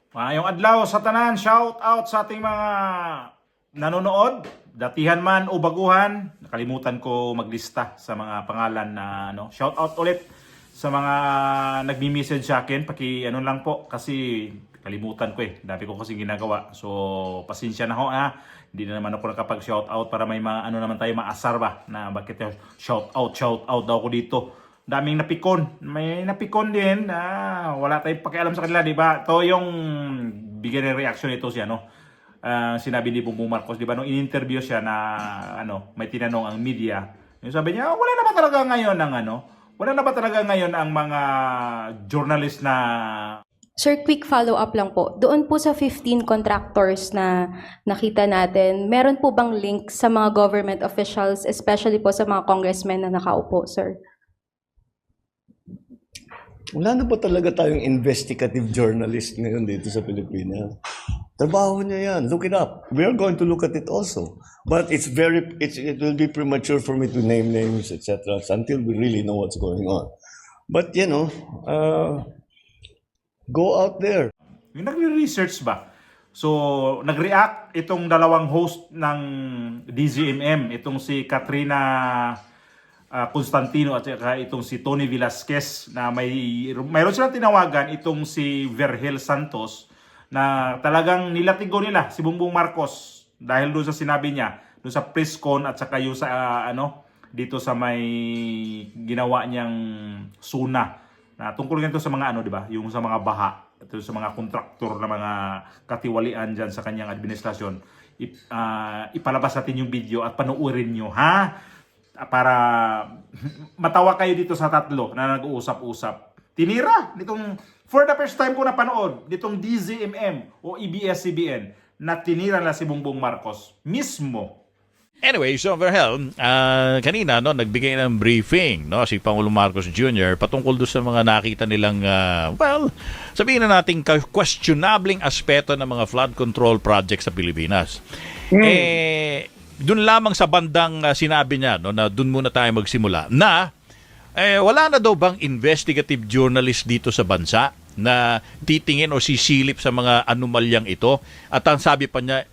Maayong adlaw sa tanan, shout out sa ating mga nanonood, datihan man o baguhan. Nakalimutan ko maglista sa mga pangalan na shout out ulit sa mga nagmi-message sa akin. Lang po kasi kalimutan ko eh. Dami ko kasi ginagawa. So pasensya na ho ha. Hindi na naman ako nakapag-shout out para may naman tayo maasar ba na bakit shout out daw ko dito. Daming napikon. May napikon din na wala tayong pakialam sa kanila, di ba? Ito yung bigyan ng reaction nito siya, no? Sinabi ni Bongbong Marcos, di ba? Nung in-interview siya na may tinanong ang media. Yung sabi niya, wala na ba talaga ngayon wala na ba talaga ngayon ang mga journalist na Sir, quick follow-up lang po. Doon po sa 15 contractors na nakita natin, meron po bang link sa mga government officials, especially po sa mga congressmen na nakaupo, sir? Wala na ba talaga tayong investigative journalist ngayon dito sa Pilipinas? Trabaho niya yan. Look it up. We are going to look at it also. But it will be premature for me to name names, etc. until we really know what's going on. But, go out there. yung nagre-research ba? So, nag-react itong dalawang host ng DZMM, itong si Katrina Constantino at saka itong si Tony Velasquez na mayroon silang tinawagan itong si Vergel Santos na talagang nilatigo nila si Bongbong Marcos dahil doon sa sinabi niya, doon sa press con at saka yung sa dito sa may ginawa niyang suna na tungkol ganito sa mga di ba? Yung sa mga baha, ito sa mga kontraktor na mga katiwalian diyan sa kanyang administrasyon. Ipalabas natin yung video at panuorin niyo para matawa kayo dito sa tatlo na nag-uusap-usap. Tinira nitong for the first time ko napanood nitong DZMM o ABS-CBN na tinira na si Bongbong Marcos mismo. Anyway, so Vergel, kanina nagbigay ng briefing si Pangulong Marcos Jr. patungkol doon sa mga nakita nilang sabihin na nating questionabling aspeto ng mga flood control projects sa Pilipinas. Doon lamang sa bandang sinabi niya na doon muna tayo magsimula na wala na daw bang investigative journalist dito sa bansa na titingin o sisilip sa mga anomalyang ito, at ang sabi pa niya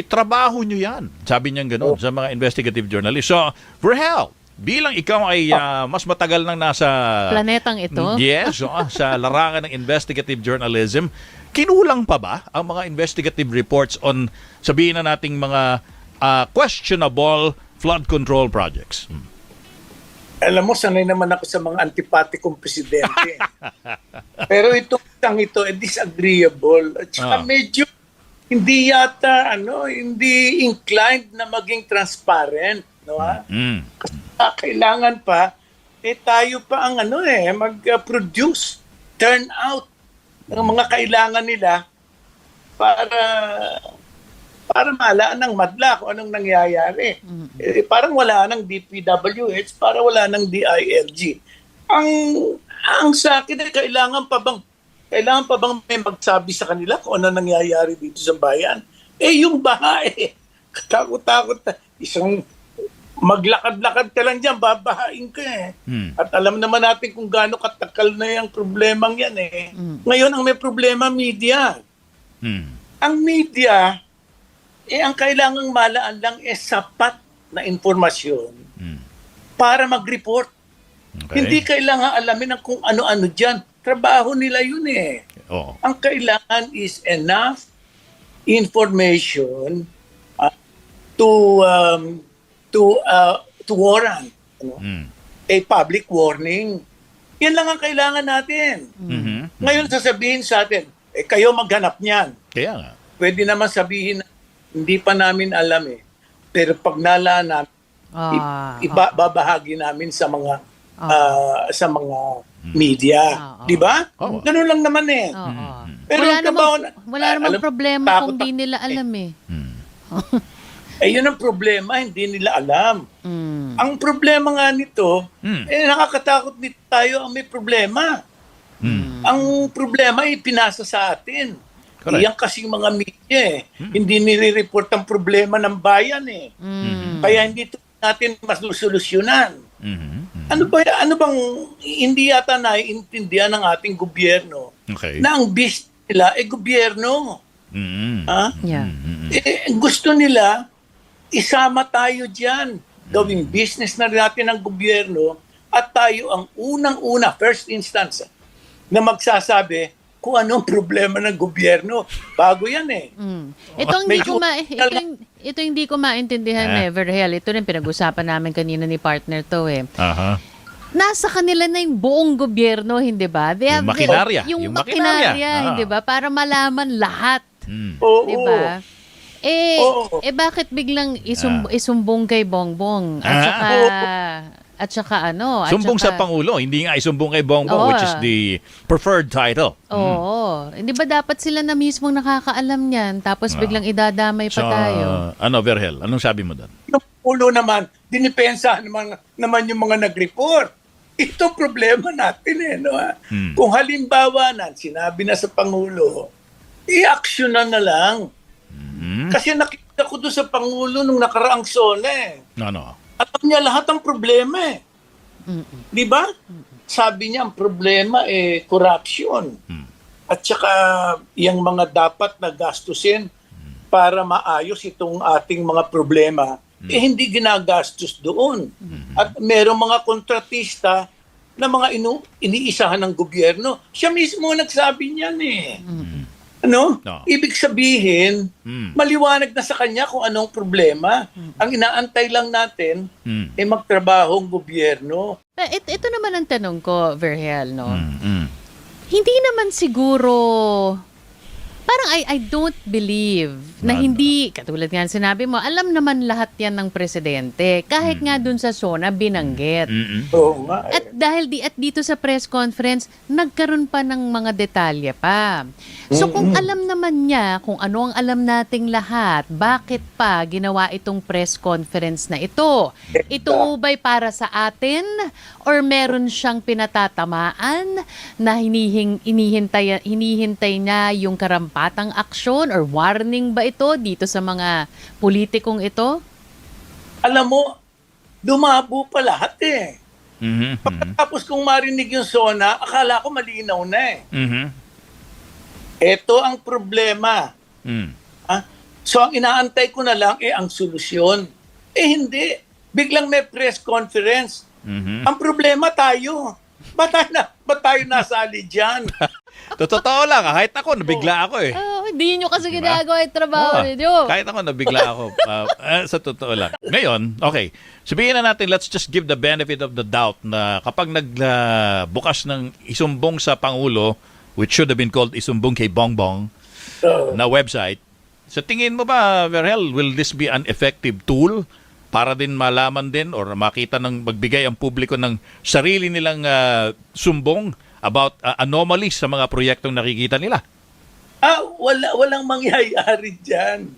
trabaho nyo yan. Sabi niya gano'n sa mga investigative journalists. So, Vergel, bilang ikaw ay mas matagal nang nasa planetang ito. Yes, sa larangan ng investigative journalism, kinulang pa ba ang mga investigative reports on sabihin na nating mga questionable flood control projects? Alam mo, sanay naman ako sa mga antipatikong presidente. Pero itong isang ito, disagreeable. At saka medyo hindi yata, hindi inclined na maging transparent. Kasi kailangan pa, tayo pa ang mag-produce, turn out ng mga kailangan nila para malaan ng madla kung anong nangyayari. Parang wala ng DPWH, para wala ng DILG. Ang sa akin ay kailangan pa bang may magsabi sa kanila kung ano nangyayari dito sa bayan? Yung baha katakot-takot. Isang maglakad-lakad ka lang dyan, babahain ka At alam naman natin kung gaano katakal na yung problemang yan Ngayon ang may problema, media. Ang media, ang kailangang malaan lang sapat na informasyon para mag-report. Okay. Hindi kailangan alamin ng kung ano-ano dyan. Trabaho nila yun Ang kailangan is enough information to warrant a public warning. Yan lang ang kailangan natin. Ngayon sasabihin sa atin, kayo maghanap niyan. Kaya nga. Pwede naman sabihin, hindi pa namin alam pero pag nalaan namin, ibabahagi namin sa mga media. Di ba? Ganun lang naman Pero wala namang problema kung di nila alam yun ang problema, hindi nila alam. Ang problema nga nito, nakakatakot nito tayo ang may problema. Ang problema ay pinasa sa atin. Iyan kasing mga media hindi nire-report ang problema ng bayan Kaya hindi natin mas solusyonan. Ano bang hindi yata naiintindihan ng ating gobyerno na ang nila, gobyerno. Mm. Ha? Yeah. Gusto nila, isama tayo dyan. Gawing business na rin natin ng gobyerno at tayo ang unang-una, first instance, na magsasabi kung anong problema ng gobyerno. Bago yan eh. Ito hindi ko maintindihan Verhel. Ito rin pinag-usapan namin kanina ni partner to eh. Aha. Nasa kanila na yung buong gobyerno, hindi ba? Yung makinarya. Yung makinarya, hindi ba? Para malaman lahat. Oo. Di ba? Oo. Bakit biglang isumbong kay Bongbong? At saka ano? Sumbong sa Pangulo, hindi nga isumbong kay Bongbong, which is the preferred title. Oo. Hindi ba dapat sila na mismong nakakaalam niyan, tapos biglang idadamay pa tayo? Verhel, anong sabi mo doon? Yung ulo naman, dinipensa naman yung mga nag-report. Ito problema natin no? Kung halimbawa sinabi na sa Pangulo, i-action na lang. Kasi nakita ko doon sa Pangulo nung nakaraang SONA Ano? Alam niya lahat ng problema Di ba? Sabi niya ang problema corruption. At saka yung mga dapat na gastusin para maayos itong ating mga problema, hindi ginagastos doon. At merong mga kontratista na mga iniisahan ng gobyerno. Siya mismo nagsabi niyan Ano? No. Ibig sabihin, maliwanag na sa kanya kung anong problema. Ang inaantay lang natin magtrabaho ang gobyerno. Ito naman ang tanong ko, Verhel, no? Hindi naman siguro, parang I don't believe na hindi, katulad nga sinabi mo, alam naman lahat yan ng presidente. Kahit nga dun sa SONA, binanggit. Oo nga. At dahil dito sa press conference, nagkaroon pa ng mga detalye pa. So kung alam naman niya kung ano ang alam nating lahat, bakit pa ginawa itong press conference na ito? Ito ba'y para sa atin? Or meron siyang pinatatamaan na hinihintay niya yung karampatang aksyon or warning ba ito dito sa mga politikong ito? Alam mo, dumabo pa lahat Tapos kung marinig yung SONA, akala ko malinaw na Ito ang problema. So ang inaantay ko na lang ang solusyon. Hindi. Biglang may press conference. Ang problema tayo. Ba't tayo nasali dyan? Totoo lang, kahit ako, nabigla ako Hindi nyo kasi ginagawa yung trabaho ninyo. Kahit ako, nabigla ako. Sa totoo lang. Ngayon, okay, sabihin na natin, let's just give the benefit of the doubt na kapag nagbukas ng isumbong sa Pangulo, which should have been called isumbong kay Bongbong, na website, sa tingin mo ba, Verhel, will this be an effective tool para din malaman din or makita ng magbigay ang publiko ng sarili nilang sumbong about anomalies sa mga proyektong nakikita nila? Walang mangyayari dyan.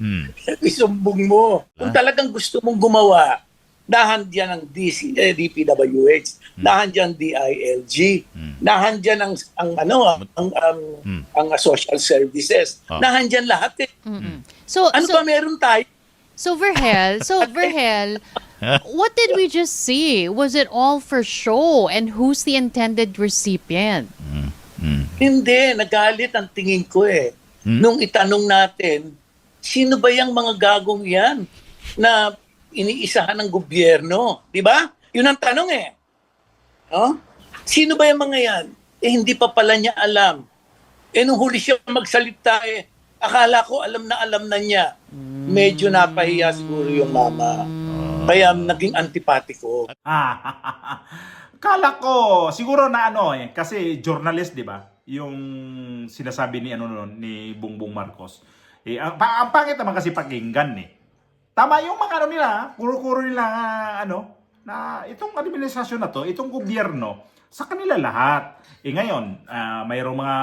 Isumbong mo. Kung talagang gusto mong gumawa, nahan dyan ang DPWH, nahan dyan DILG, nahan dyan ang social services, nahan dyan lahat So ba meron tayo? So Verhel, what did we just see? Was it all for show? And who's the intended recipient? Hindi, nagalit ang tingin ko Nung itanong natin, sino ba yung mga gagong yan na iniisahan ng gobyerno? Di ba? Yun ang tanong Sino ba yung mga yan? Hindi pa pala niya alam. Nung huli siya magsalita akala ko alam na niya. Medyo napahiya siguro yung mama. Kaya naging antipatiko. Kala ko siguro na kasi journalist, 'di ba? Yung sinasabi ni ni Bongbong Marcos. Ang pangit naman kasi pakinggan Tama yung mga nila, kuro-kuro nila na itong administrasyon na to, itong gobyerno, sa kanila lahat. Ngayon, mayroong mga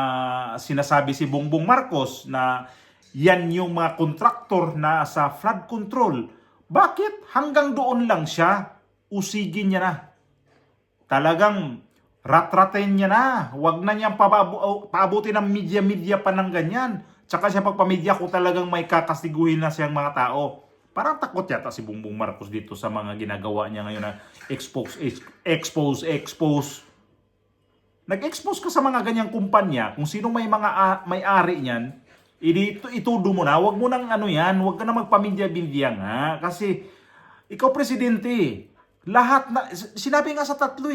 sinasabi si Bongbong Marcos na yan yung mga kontraktor na sa flood control. Bakit hanggang doon lang siya? Usigin niya na. Talagang rat-ratin niya na. Huwag na niyang paabutin ng media-media pa ng ganyan. Tsaka siya pagpamedya kung talagang may kakastiguhin na siyang mga tao. Parang takot yata si Bongbong Marcos dito sa mga ginagawa niya ngayon na expose. nag-expose ka sa mga ganyang kumpanya, kung sino may mga may-ari niyan, itudo mo na, wag mo nang ano yan, wag ka na magpamilya-bilya nga. Kasi, ikaw presidente, lahat na, sinabi nga sa tatlo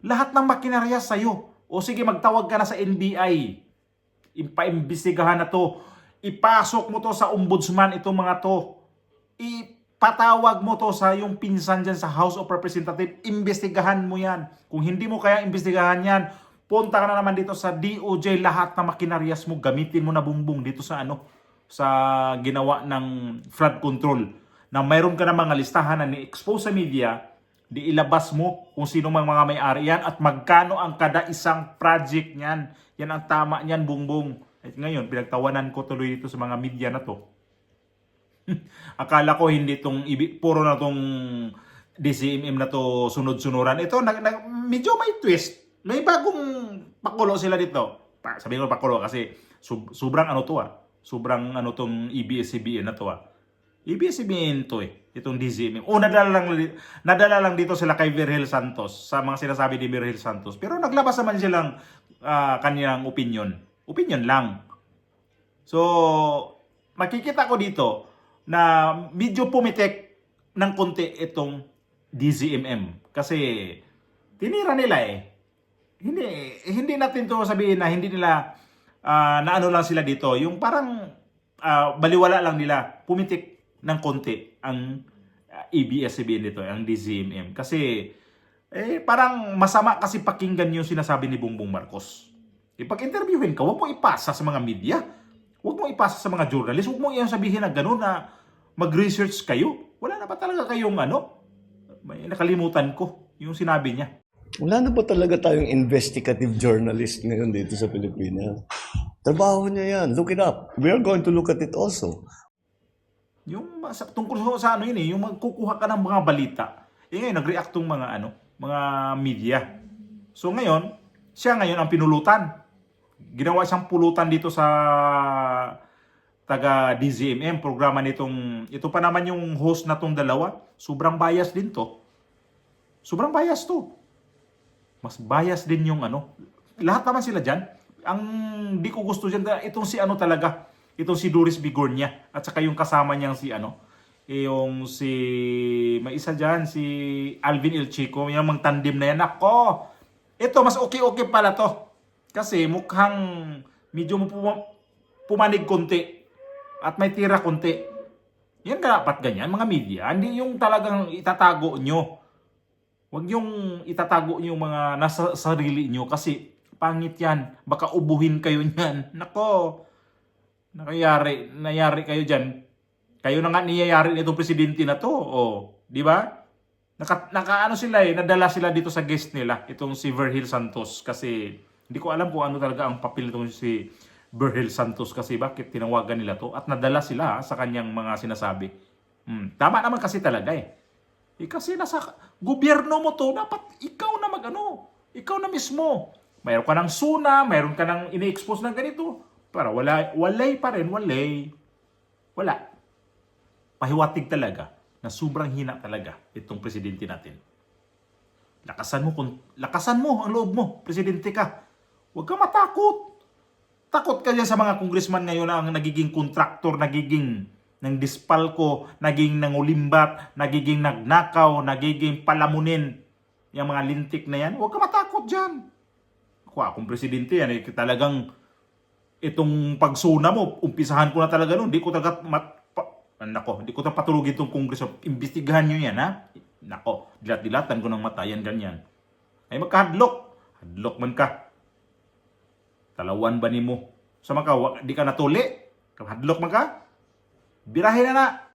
lahat ng makinarya sa'yo. O sige, magtawag ka na sa NBI. Ipaimbestigahan na to. Ipasok mo to sa ombudsman, itong mga to. Ipatawag mo to sa yung pinsan dyan sa House of Representatives. Imbestigahan mo yan. Kung hindi mo kaya imbestigahan yan, punta ka na naman dito sa DOJ. Lahat ng makinaryas mo, gamitin mo na bumbong dito sa sa ginawa ng flood control. Na mayroon ka na mga listahan na ni-expose sa media, di ilabas mo kung sino mang mga may-ari yan at magkano ang kada isang project niyan. Yan ang tama niyan, bumbong. At ngayon, pinagtawanan ko tuloy dito sa mga media na to. Akala ko hindi puro na tong DCMM na to sunod-sunuran. Ito, medyo may twist. May bagong pakulo sila dito. Sabihin ko pakulo kasi sobrang sobrang tong ABS-CBN na to ABS-CBN to itong DCMM. Nadala lang dito sila kay Virgil Santos sa mga sinasabi ni Virgil Santos. Pero naglabas naman silang kanilang opinion. Opinion lang. So, makikita ko dito na medyo pumitik ng konti itong DCMM. Kasi tinira nila Hindi natin to sabihin na hindi nila na ano lang sila dito. Yung parang baliwala lang nila. Pumitik ng konti ang ABS-CBN dito, ang DCMM. Kasi parang masama kasi pakinggan yung sinasabi ni Bongbong Marcos. Pag-interviewin ka, huwag mo ipasa sa mga media. Huwag mo ipasa sa mga journalist. Huwag mo iyong sabihin na gano'n na mag-research kayo. Wala na ba talaga kayong may nakalimutan ko yung sinabi niya. Wala na ba talaga tayong investigative journalist ngayon dito sa Pilipinas? Trabaho niya yan. Look it up. We are going to look at it also. Yung tungkol sa yung magkukuha ka ng mga balita. Ngayon, nag-react tong mga media. So ngayon, siya ngayon ang pinulutan. Ginawa siyang pulutan dito sa taga DZMM, programa ito pa naman yung host na tong dalawa. Sobrang bias din to. Sobrang bias to. Mas bias din yung lahat naman sila dyan. Ang di ko gusto dyan, itong si talaga. Itong si Doris Bigornia. At saka yung kasama niyang may isa dyan, si Alvin El Chico. Yung mga tandem na yan. Ako! Ito, mas okay pala to. Kasi mukhang medyo pumanig konti. At may tira konti. Yan dapat ganyan, mga media. Hindi yung talagang itatago nyo. Huwag yung itatago nyo mga nasa sarili nyo. Kasi pangit yan. Baka ubuhin kayo niyan. Nako! Nayari kayo dyan. Kayo na nga niyayari nitong presidente na to. Di ba? Nakaano sila nadala sila dito sa guest nila. Itong si Virgil Santos. Kasi hindi ko alam kung ano talaga ang papel nitong si Virgil Santos. Kasi bakit tinawagan nila to. At nadala sila sa kanyang mga sinasabi. Tama naman kasi talaga kasi nasa gobyerno mo to. Dapat ikaw na ikaw na mismo. Mayroon ka ng SUNA. Mayroon ka ng ini-expose ng ganito. Para walay pa rin, wala. Pahiwatig talaga na sobrang hina talaga itong presidente natin. Lakasan mo ang loob mo, presidente ka. Huwag ka matakot. Takot ka dyan sa mga congressman ngayon na ang nagiging kontraktor, nagiging ng dispalko, naging nangulimbat, nagiging nagnakaw, nagiging palamunin. Yung mga lintik na yan, huwag ka matakot dyan. Akong presidente yan, talagang itong pagsuna mo, umpisahan ko na talaga noon. Hindi ko talaga hindi ko patulugin itong kongreso. Imbestigahan nyo yan, ha? Dilat-dilatan ko ng mata, yan, ganyan. Ay magkahadlok. Hadlok man ka. Talawan ba ni mo? Sa di ka natuli? Hadlok man ka? Birahin na.